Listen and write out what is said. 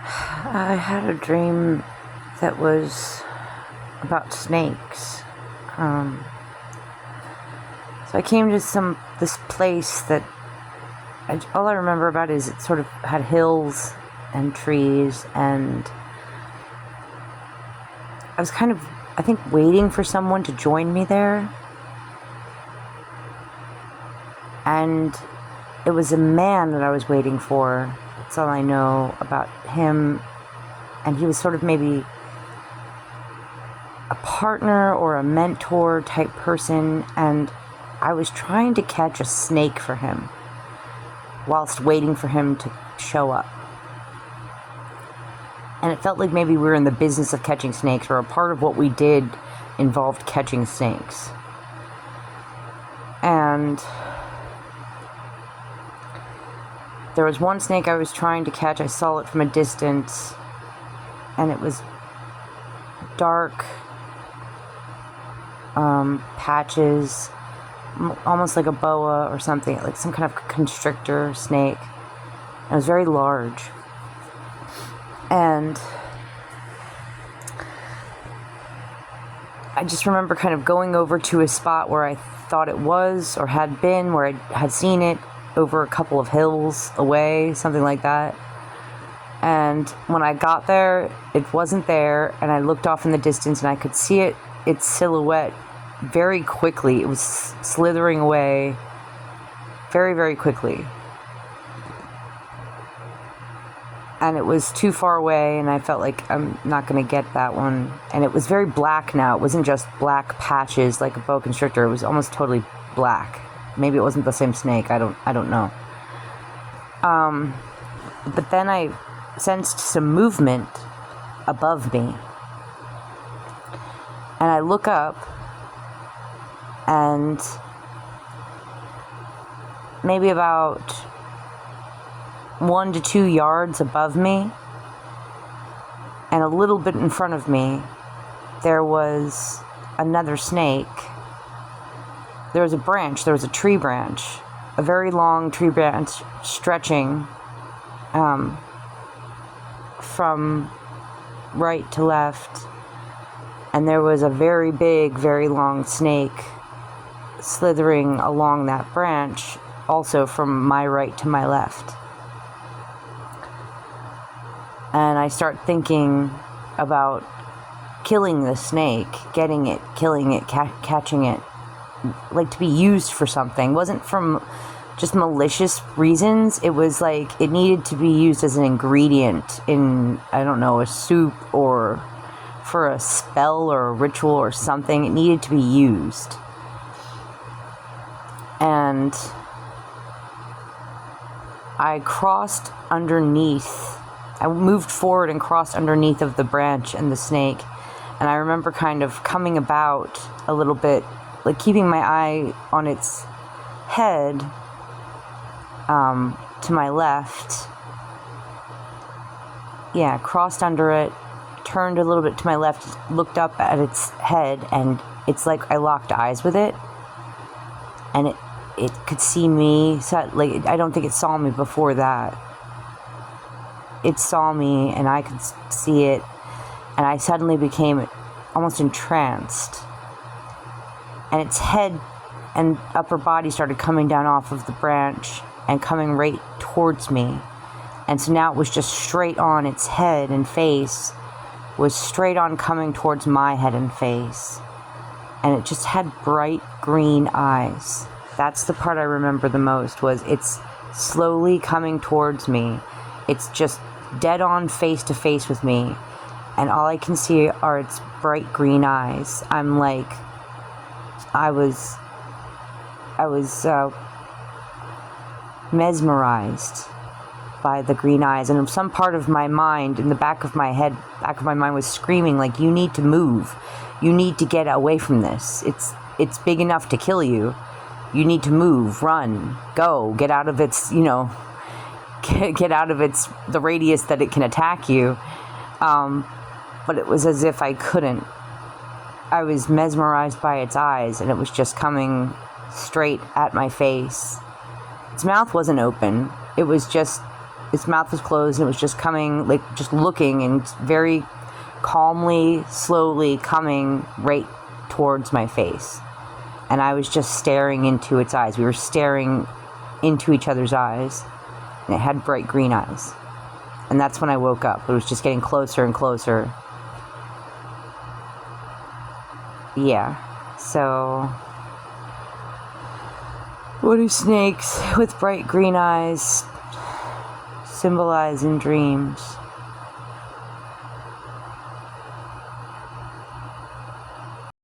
I had a dream that was about snakes. So I came to this place that all I remember about is it sort of had hills and trees, and I was kind of, I think, waiting for someone to join me there. And it was a man that I was waiting for. That's all I know about him. And he was sort of maybe a partner or a mentor type person. And I was trying to catch a snake for him whilst waiting for him to show up. And it felt like maybe we were in the business of catching snakes, or a part of what we did involved catching snakes. And there was one snake I was trying to catch. I saw it from a distance, and it was dark patches, almost like a boa or something, like some kind of constrictor snake. It was very large. And I just remember kind of going over to a spot where I thought it was, or had been, where I had seen it over a couple of hills away, something like that. And when I got there, it wasn't there, and I looked off in the distance and I could see its silhouette very quickly. It was slithering away very, very quickly. And it was too far away, and I felt like I'm not going to get that one. And it was very black now. It wasn't just black patches like a boa constrictor. It was almost totally black. Maybe it wasn't the same snake. I don't know. But then I sensed some movement above me. And I look up, and maybe about 1 to 2 yards above me, and a little bit in front of me, there was another snake. There was a branch, there was a tree branch, a very long tree branch stretching from right to left, and there was a very big, very long snake slithering along that branch, also from my right to my left. And I start thinking about killing the snake, getting it, killing it, catching it, like to be used for something. It wasn't from just malicious reasons. It was like it needed to be used as an ingredient in, I don't know, a soup, or for a spell or a ritual or something. It needed to be used. And I crossed underneath. I moved forward and crossed underneath of the branch and the snake. And I remember kind of coming about a little bit, like keeping my eye on its head to my left. Yeah, crossed under it, turned a little bit to my left, looked up at its head, and it's like I locked eyes with it. And it could see me. So, like, I don't think it saw me before that. It saw me, and I could see it, and I suddenly became almost entranced. And its head and upper body started coming down off of the branch and coming right towards me. And so now it was just straight on. Its head and face was straight on coming towards my head and face. And it just had bright green eyes. That's the part I remember the most, was it's slowly coming towards me. It's just dead on face to face with me, and all I can see are its bright green eyes. I'm like, I was mesmerized by the green eyes, and some part of my mind, in the back of my mind, was screaming like, you need to move, you need to get away from this. It's big enough to kill you. You need to move, run, go, get out of its, get out of the radius that it can attack you. But it was as if I couldn't. I was mesmerized by its eyes, and it was just coming straight at my face. Its mouth wasn't open. It was just its mouth was closed, and it was just coming, like, just looking, and very calmly, slowly coming right towards my face. And I was just staring into its eyes. We were staring into each other's eyes, and it had bright green eyes. And that's when I woke up. It was just getting closer and closer. Yeah. So, what do snakes with bright green eyes symbolize in dreams?